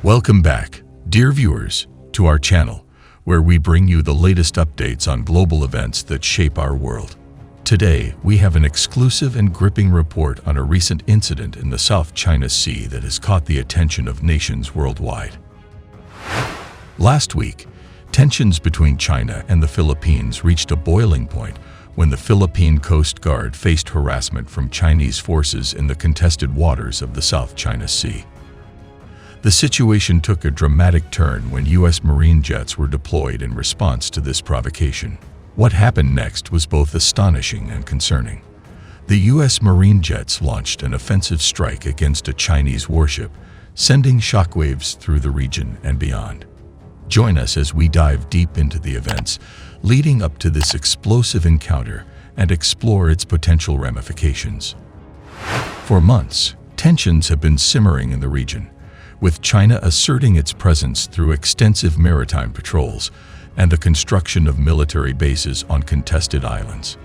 Welcome back, dear viewers, to our channel, where we bring you the latest updates on global events that shape our world. Today, we have an exclusive and gripping report on a recent incident in the South China Sea that has caught the attention of nations worldwide. Last week, tensions between China and the Philippines reached a boiling point when the Philippine Coast Guard faced harassment from Chinese forces in the contested waters of the South China Sea. The situation took a dramatic turn when U.S. Marine jets were deployed in response to this provocation. What happened next was both astonishing and concerning. The U.S. Marine jets launched an offensive strike against a Chinese warship, sending shockwaves through the region and beyond. Join us as we dive deep into the events leading up to this explosive encounter and explore its potential ramifications. For months, tensions have been simmering in the region, with China asserting its presence through extensive maritime patrols and the construction of military bases on contested islands.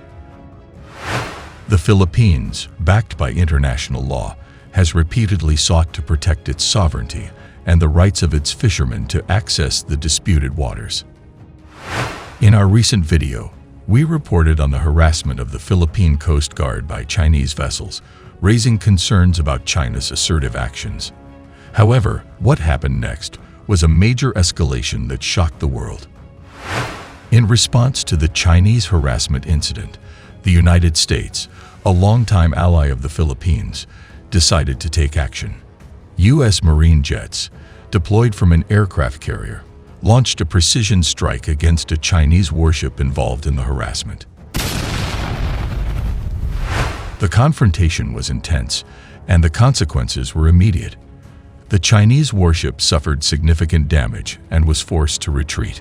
The Philippines, backed by international law, has repeatedly sought to protect its sovereignty and the rights of its fishermen to access the disputed waters. In our recent video, we reported on the harassment of the Philippine Coast Guard by Chinese vessels, raising concerns about China's assertive actions. However, what happened next was a major escalation that shocked the world. In response to the Chinese harassment incident, the United States, a longtime ally of the Philippines, decided to take action. U.S. Marine jets, deployed from an aircraft carrier, launched a precision strike against a Chinese warship involved in the harassment. The confrontation was intense, and the consequences were immediate. The Chinese warship suffered significant damage and was forced to retreat.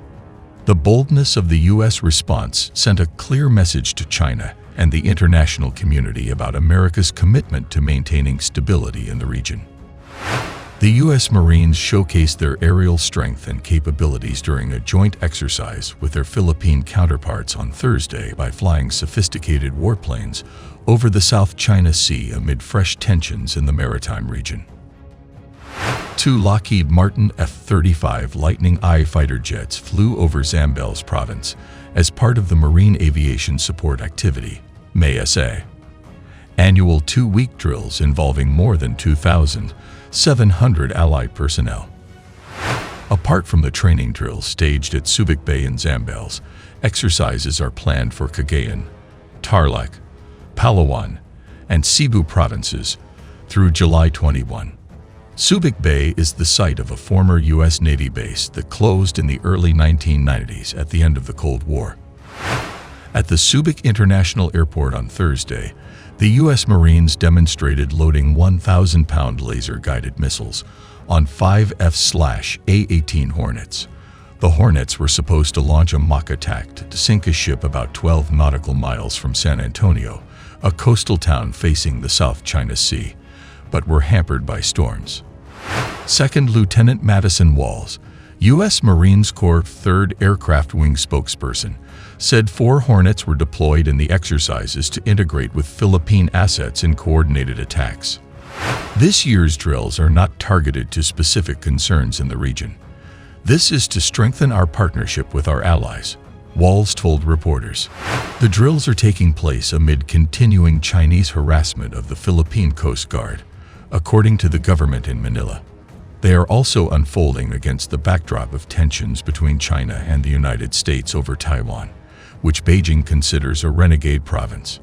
The boldness of the U.S. response sent a clear message to China and the international community about America's commitment to maintaining stability in the region. The U.S. Marines showcased their aerial strength and capabilities during a joint exercise with their Philippine counterparts on Thursday by flying sophisticated warplanes over the South China Sea amid fresh tensions in the maritime region. Two Lockheed Martin F-35 Lightning I fighter jets flew over Zambales province as part of the Marine Aviation Support Activity, MASA. Annual two-week drills involving more than 2,700 Allied personnel. Apart from the training drills staged at Subic Bay in Zambales, exercises are planned for Cagayan, Tarlac, Palawan, and Cebu provinces through July 21. Subic Bay is the site of a former U.S. Navy base that closed in the early 1990s at the end of the Cold War. At the Subic International Airport on Thursday, the U.S. Marines demonstrated loading 1,000-pound laser-guided missiles on 5 F/A-18 Hornets. The Hornets were supposed to launch a mock attack to sink a ship about 12 nautical miles from San Antonio, a coastal town facing the South China Sea, but were hampered by storms. Second Lieutenant Madison Walls, U.S. Marines Corps 3rd Aircraft Wing spokesperson, said 4 Hornets were deployed in the exercises to integrate with Philippine assets in coordinated attacks. This year's drills are not targeted to specific concerns in the region. This is to strengthen our partnership with our allies, Walls told reporters. The drills are taking place amid continuing Chinese harassment of the Philippine Coast Guard, according to the government in Manila. They are also unfolding against the backdrop of tensions between China and the United States over Taiwan, which Beijing considers a renegade province.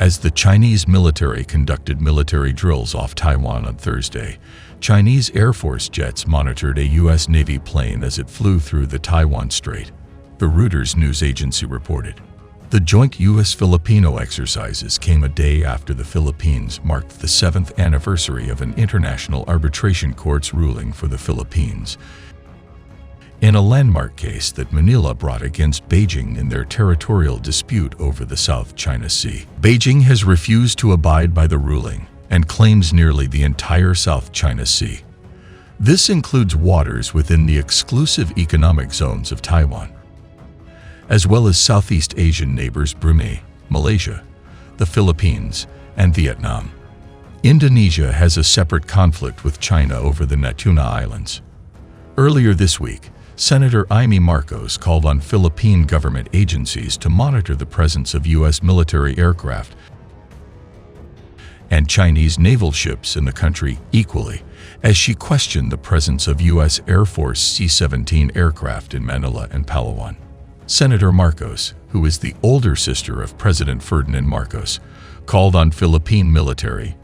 As the Chinese military conducted military drills off Taiwan on Thursday, Chinese Air Force jets monitored a U.S. Navy plane as it flew through the Taiwan Strait, the Reuters news agency reported. The joint U.S.-Filipino exercises came a day after the Philippines marked the 7th anniversary of an international arbitration court's ruling for the Philippines in a landmark case that Manila brought against Beijing in their territorial dispute over the South China Sea. Beijing has refused to abide by the ruling and claims nearly the entire South China Sea. This includes waters within the exclusive economic zones of Taiwan, as well as Southeast Asian neighbors Brunei, Malaysia, the Philippines, and Vietnam. Indonesia has a separate conflict with China over the Natuna Islands, Earlier this week, Senator Amy Marcos called on Philippine government agencies to monitor the presence of U.S. military aircraft and Chinese naval ships in the country equally, as she questioned the presence of U.S. Air Force C-17 aircraft in Manila and Palawan. Senator Marcos, who is the older sister of President Ferdinand Marcos, called on Philippine military,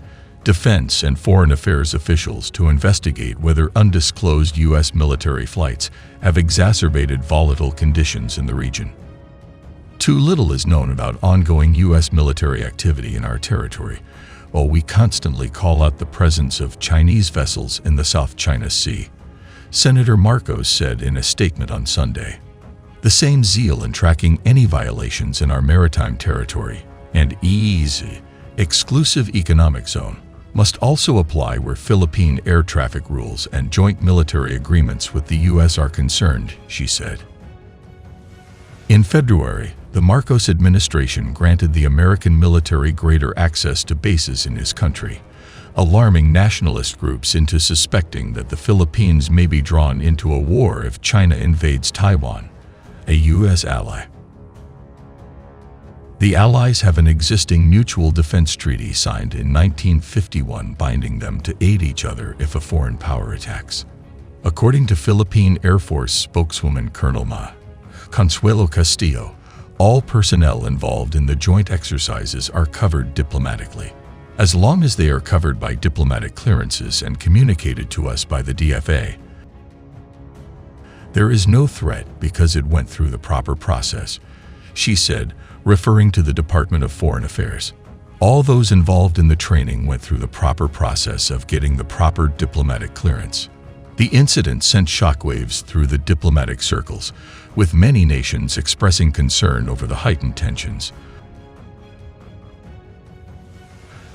defense, and foreign affairs officials to investigate whether undisclosed U.S. military flights have exacerbated volatile conditions in the region. Too little is known about ongoing U.S. military activity in our territory, while we constantly call out the presence of Chinese vessels in the South China Sea, Senator Marcos said in a statement on Sunday. The same zeal in tracking any violations in our maritime territory and EEZ, exclusive economic zone, must also apply where Philippine air traffic rules and joint military agreements with the U.S. are concerned, she said. In February, the Marcos administration granted the American military greater access to bases in his country, alarming nationalist groups into suspecting that the Philippines may be drawn into a war if China invades Taiwan, a U.S. ally. The allies have an existing mutual defense treaty signed in 1951 binding them to aid each other if a foreign power attacks. According to Philippine Air Force spokeswoman Colonel Consuelo Castillo, all personnel involved in the joint exercises are covered diplomatically, as long as they are covered by diplomatic clearances and communicated to us by the DFA. There is no threat because it went through the proper process, she said, referring to the Department of Foreign Affairs. All those involved in the training went through the proper process of getting the proper diplomatic clearance. The incident sent shockwaves through the diplomatic circles, with many nations expressing concern over the heightened tensions.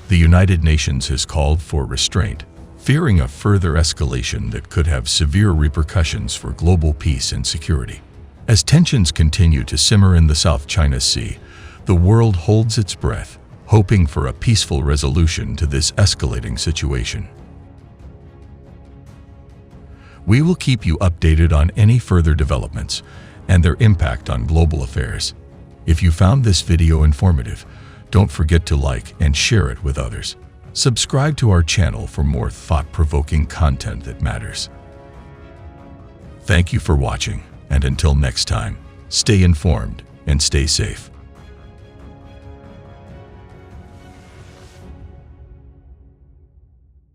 The United Nations has called for restraint, fearing a further escalation that could have severe repercussions for global peace and security. As tensions continue to simmer in the South China Sea, the world holds its breath, hoping for a peaceful resolution to this escalating situation. We will keep you updated on any further developments and their impact on global affairs. If you found this video informative, don't forget to like and share it with others. Subscribe to our channel for more thought-provoking content that matters. Thank you for watching, and until next time, stay informed and stay safe.